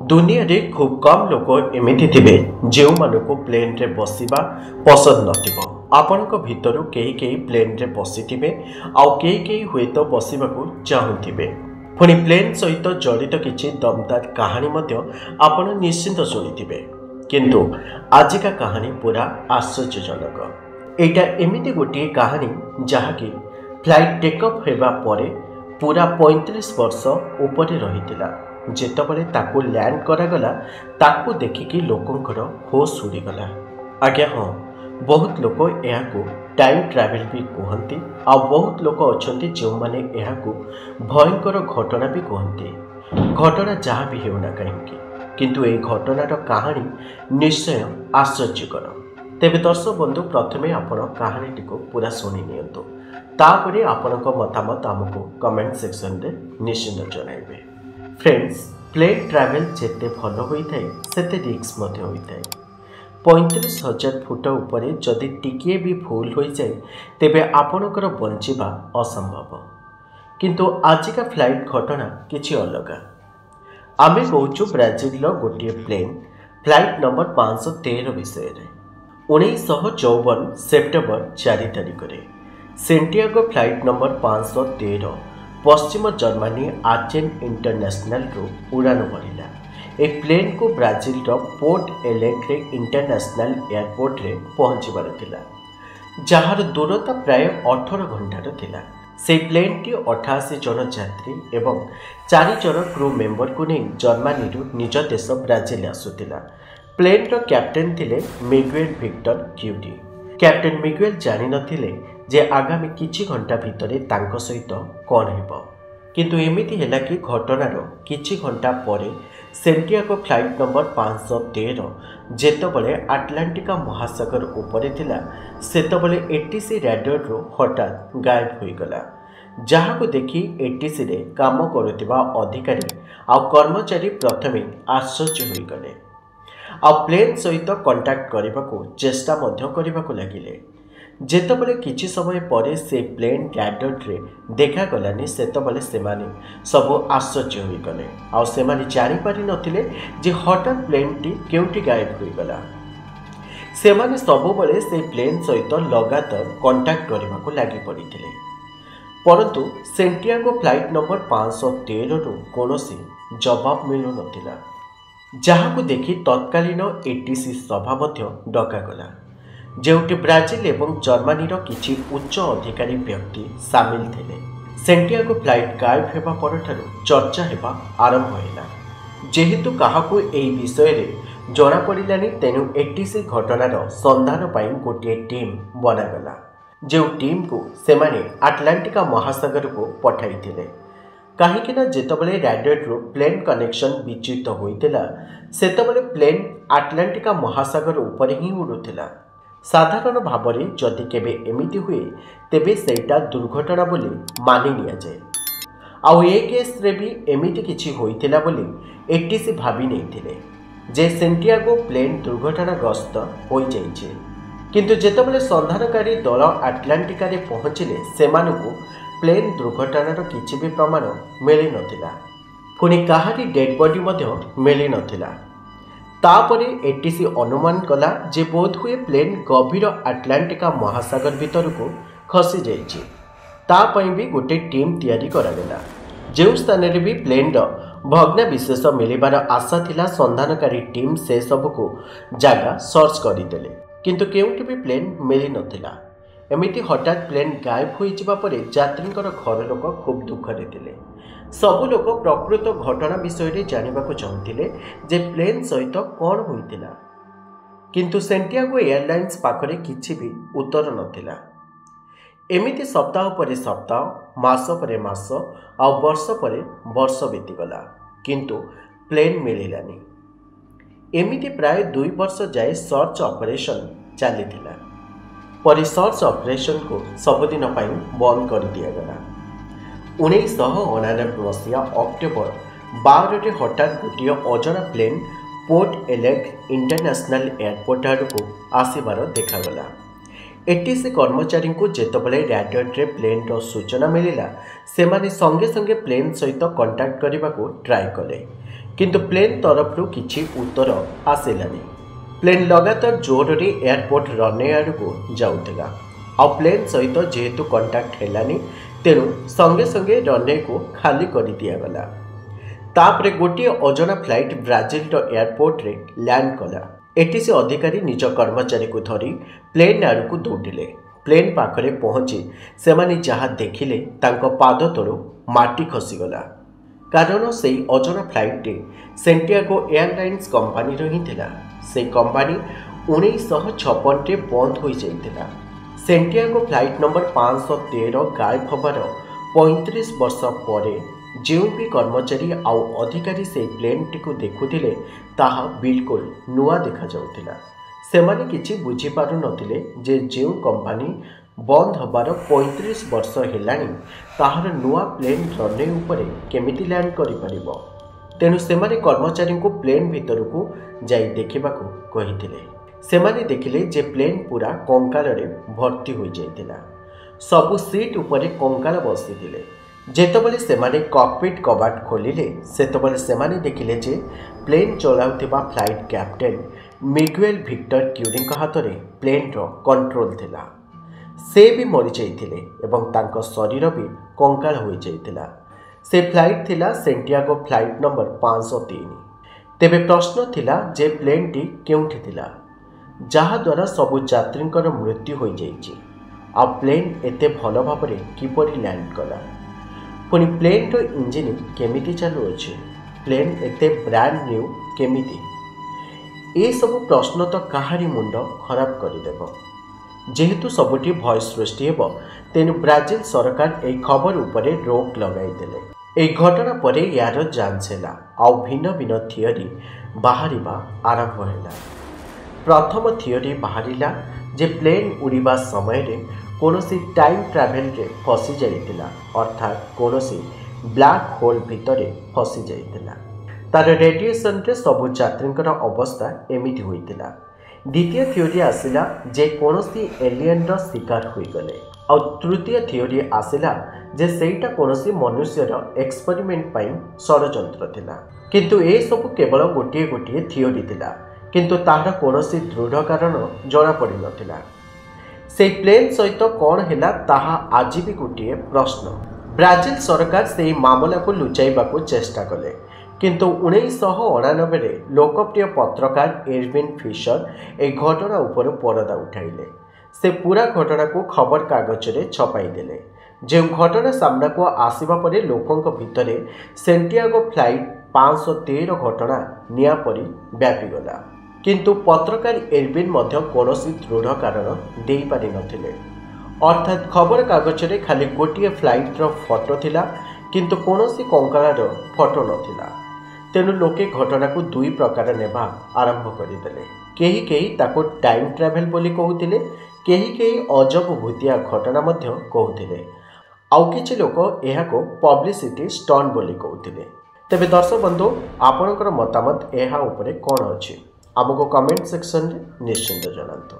दुनिया रे खूब कम लोक एमिति थिबे जेउ मानको प्लेन रे बसिबा पसंद नथिबो। आपनक भितरु केही केही प्लेन रे बसिथिबे आउ केही केही हुएतो बसिबाकू चाहुथिबे। पुणी प्लेन सहित जड़ित किछि दमदार कहानी मध्य आपण निश्चिंत शुणिथिबे। किंतु आजिका कहानी पूरा आश्चर्यजनक। एटा एमिति गोटे कहानी जहाँकि फ्लाइट टेकअप हेबा परे पूरा 35 वर्ष ऊपर रहितिला। जेतबले ताकू लैंड करागला ताकू देखिकी लोकंकर होश उड़ीगला। आज्ञा हाँ, बहुत लोक यहाकू टाइम ट्रैवल भी कहती आ बहुत लोक अछंती जो माने यहाकू भयंकर घटना भी कहती। घटना जहाँ भी हेउना कहीं किंतु ए घटनार कहानी निश्चय आश्चर्यकर। तेबे दर्शक बंधु प्रथमे आपण कहानीटी को पूरा शुणी नियंतु, तापरे आपणक मतामत आमको कमेंट सेक्शन रे निश्चिंत जणाइबे। फ्रेंड्स, प्लेन ट्रैवल जेते भल होइथाय सेते रिस्क मध्य होइथाय। 35,000 फुट उपरे जदि टिकिए भी भूल हो जाए तेबे आपणकर बंचिबा असंभव। किंतु आजिका फ्लाइट घटना किछि अलगा। आमे कहूछु ब्राजिल गोटे प्लेन फ्लाइट नंबर 513 विषय रे। 1954 सेप्टेम्बर 4 तारिख रे सेंटियागो फ्लाइट नंबर 513 पश्चिम जर्मनी आर्जेन इंटरनेशनल रू उड़ान भरिला। ए प्लेन को ब्राजिल रो पोर्ट एलेग्रे इंटरनेशनल एयरपोर्ट रे पहुंचबार थिला, जहार दूरता प्राय 18 घंटार थिला। से प्लेन टी 88 जन यात्री एवं 4 जन क्रू मेंबर को नहीं जर्मनी रू निज देश ब्राजिल आसुतिला। प्लेन रो कैप्टेन थिले मिगुएल विक्टर क्यूडी। कैप्टेन मिगुएल जानि नथिले जे आगामी किछि घंटा भितरे तांको सहित कौन हेबो। किंतु एमिति हेला कि घटनार किछि घंटा परे सेंटियागो फ्लाइट नंबर 513 जेतबले आटलांटिका महासागर उपरे थिला सेतबले एटीसी रेडर रो हठात गायब होईगला। जहाको देखि एटीसी रे काम करुथिबा अधिकारी आ कर्मचारी प्रथमे आश्चर्य होईगले आ प्लेन सहित कांटेक्ट करबाको चेष्टा मध्य करबाको लागिले। जेतबले किछि समय परे से प्लेन रैडर रे देखा गलानी सेतबले सेमाने सबो आश्चर्य होई गले आ सेमाने जानि पारि नथिले जे हठात प्लेन टी केउटी गायब होई गला। सेमाने सबोबले से प्लेन सहित लगातार कांटेक्ट करबाको लागि पड़िथिले, परंतु सेंटियागो फ्लाइट नंबर 513 रू कोनोसी जवाब मिलु नथिला। जहाको देखि तत्कालीन एटीसी सभा मध्य डका गला, जेउटी ब्राजिल एवं जर्मनी रो किछि उच्च अधिकारी व्यक्ति सामिल थिले। सेंटियागो फ्लाइट गायब हेबा परठारु चर्चा हेबा आरंभ होला। जेहेतु काहाकू एई विषय रे जणा पड़िलानी तेनु एटीसी घटनार संधान पाई गोटे टीम बनागला, जो टीम को सेमाने आटलांटिका महासागर को पठाइथिले। काहेकिना जेतबले रैडर रो प्लेन कनेक्शन विच्युत होइतिला सेतबले प्लेन आटलांटिका महासागर ऊपर ही उड़ुथिला। साधारण भावरे जदि केबे एमिति हुए तेबे सेटा दुर्घटना बोली मानि निया जाए। आउ ए केस रे भी एमिति किछि होइतिला बोली एटीसी भाबी नैथिले जे सेंटियागो प्लेन दुर्घटनाग्रस्त होई जाइछे। किंतु जेतबले संधानकारी दल आटलांटिका रे पहुंचिले सेमानकु प्लेन दुर्घटनार किछि भी प्रमाण मिली नथिला। पुणी काहारी डेड बॉडी मध्य मिली नथिला। तापरे एटीसी अनुमान कला जे बोध हुए प्लेन गभीर आटलांटिका महासागर भीतर को खसी जाइछि। तापई भी गोटे टीम तैयारी करागला, जो स्थान रे भी प्लेन रो भग्नावशेष मिलिबार आशा थिला। संधानकारी टीम से सब को जागा सर्च करदेले, किंतु केउठी भी प्लेन मिली नथिला। एमिति हठात प्लेन गायब हो जिबा परे यात्रींकर घर लोक खूब दुखरे थिले। सबु लोक प्रकृत घटना विषय रे जानिबाको चाहुथिले जे प्लेन सहित कौन होइतिला, किंतु सेंटियागो एयरलाइंस पाखरे किछि भी उत्तर नथिला। एमिति सप्ताह परे सप्ताह, मास परे मास आ वर्ष परे वर्ष बीतीगला, किंतु प्लेन मिलिलानी। एमिति प्राय 2 वर्ष जाए सर्च ऑपरेशन चलीथिला। परे सर्च ऑपरेशन को सबुदिन पाई बंद कर दियागला। 1999 मसीहा अक्टोबर 12 रे हठात गोटे अजना प्लेन पोर्ट एलेग इंटरनेशनल एयरपोर्ट आड़क आसबार देखागला। एटीसी कर्मचारी को जेतबले रैडर रे प्लेन रो सूचना मिलिला सेमाने संगे संगे प्लेन सहित कांटेक्ट करने को ट्राई कले, किंतु प्लेन तरफ किसी उत्तर आसिलानी। प्लेन लगातार जोर रे एयरपोर्ट रनवे आड़ को जाऊला आ प्लेन सहित जेहेतु कंटाक्ट हेलानी तेणु संगे संगे रनवे को खाली कर दिगला। तापरे गोटे अजना फ्लाइट ब्राजिल एयरपोर्ट रे लैंड कला। एटीसी अधिकारी निज कर्मचारी को धरी प्लेन आड़ को दौड़िले। प्लेन पाखरे पहुंची सेमानी जहाँ देखिले तांको पाद तलू माटी खसीगला, कारण से अजना फ्लाइट सेंटियागो एयरलाइंस कंपनी ही थिला। से कंपनी 1956 रे बंद हो जाइतिला। सेंटियागो फ्लाइट नंबर 513 गायब होबार 35 वर्ष पर जो भी कर्मचारी आउ अधिकारी से प्लेन टी को देखुथिले ताहा बिल्कुल नुआ देखा जाउथिला। सेमाने किछि बुझी पारु नथिले जे जो कंपनी बंद होबार 35 वर्ष हेलानी ताहार नुआ प्लेन रनवे उपरे केमिति लैंड करि परिबो। तेणु सेमाने कर्मचारी को प्लेन भितर को जाई देखिबाकू कहिथिले। सेमाने देखिले जे प्लेन पूरा कंकाल रे भर्ती हो जाइतिला। सबु सीट उपरे कंकाल बसिथिले। जेतबले सेमाने कॉकपिट कबाट खोलिले सेतबले सेमाने देखिले जे प्लेन चलाउथिबा फ्लाइट कैप्टेन मिगुएल विक्टर क्यूरिंग हाथ में प्लेन रो कंट्रोल थिला। से भी मरी जाइथिले एवं तांको शरीर भी कंकाल हो जाइथिला। से फ्लाइट थिला सेंटियागो फ्लाइट नंबर 503। तेबे प्रश्न थिला जे प्लेन टी केउठी थिला जहा द्वारा सबु यात्रींकर मृत्यु हो जाइछि। आ प्लेन एते भल भाबरे किपरि लैंड कला, पुनी प्लेन रो इंजिन केमिति चालू अछि, प्लेन एते ब्रांड न्यू केमिति, ए सब प्रश्न तो कहारी मुंड खराब करदेव। जेहेतु सबुठी भय सृष्टि हेब तेणु ब्राजिल सरकार ए खबर उपरे रोक लगाइदेले। ए घटना परे यार जांच हैला आउ भिन्न भिन्न थियोरी बाहरिबा आरंभ हैला। प्रथम थियोरी बाहरिला जे प्लेन उड़ीबा समय रे कोनोसी टाइम ट्रैवल रे फसी जाइतिला, अर्थात कोनोसी ब्लैक होल भितरे फसी जाइतिला। तार रेडिएशन रे सबु यात्रींकर अवस्था एमिति होइतिला। द्वितीय थियोरी आसिला जे कोनोसी एलियन रो शिकार होई गले। और तृतीय थियोरी आसिला जे सेटा कोनोसी मनुष्यर एक्सपेरिमेंट पई षडयंत्र थिला। किंतु ए सब केवल गोटिए गोटिए थियोरी थिला, किंतु तार कोनोसी दृढ़ कारण जणा पड़ी नथिला। से प्लेन सहित कौन हैला ताहा आज भी गोटे प्रश्न। ब्राजिल सरकार से मामला को लुचाइबा को चेष्टा कले, किंतु 1999 रे लोकप्रिय पत्रकार एर्विन फिशर ए घटना उपर परदा उठाइले। से पूरा घटना को खबर कागज रे छपाई देले। जो घटना सामना को आसीबा परे लोकंक भितरे सेंटियागो फ्लाइट 513 घटना निया परी व्यापी गला। किंतु पत्रकार एर्विन मध्य कोनोसी दृढ़ कारण देई पारि नथिले। अर्थात खबर कागज रे खाली गोटिए फ्लाइट रो फोटो थिला, किंतु कोनोसी कंकाळार फोटो नथिला। तेणु लोके घटना को दुई प्रकार नेबा आरंभ करिदेले। केही केही ताको टाइम ट्रैवल बोली कहउथिले, केही केही अजब भूतिया घटना मध्य कहउथिले, आउ किछि लोक एहाको पब्लिसिटी स्टंट बोली कहउथिले। तेबे दर्शक बंधु आपणकर मतामत एहा उपरे कोन अछि आमको कमेंट सेक्शन रे निश्चिंत जणांतु।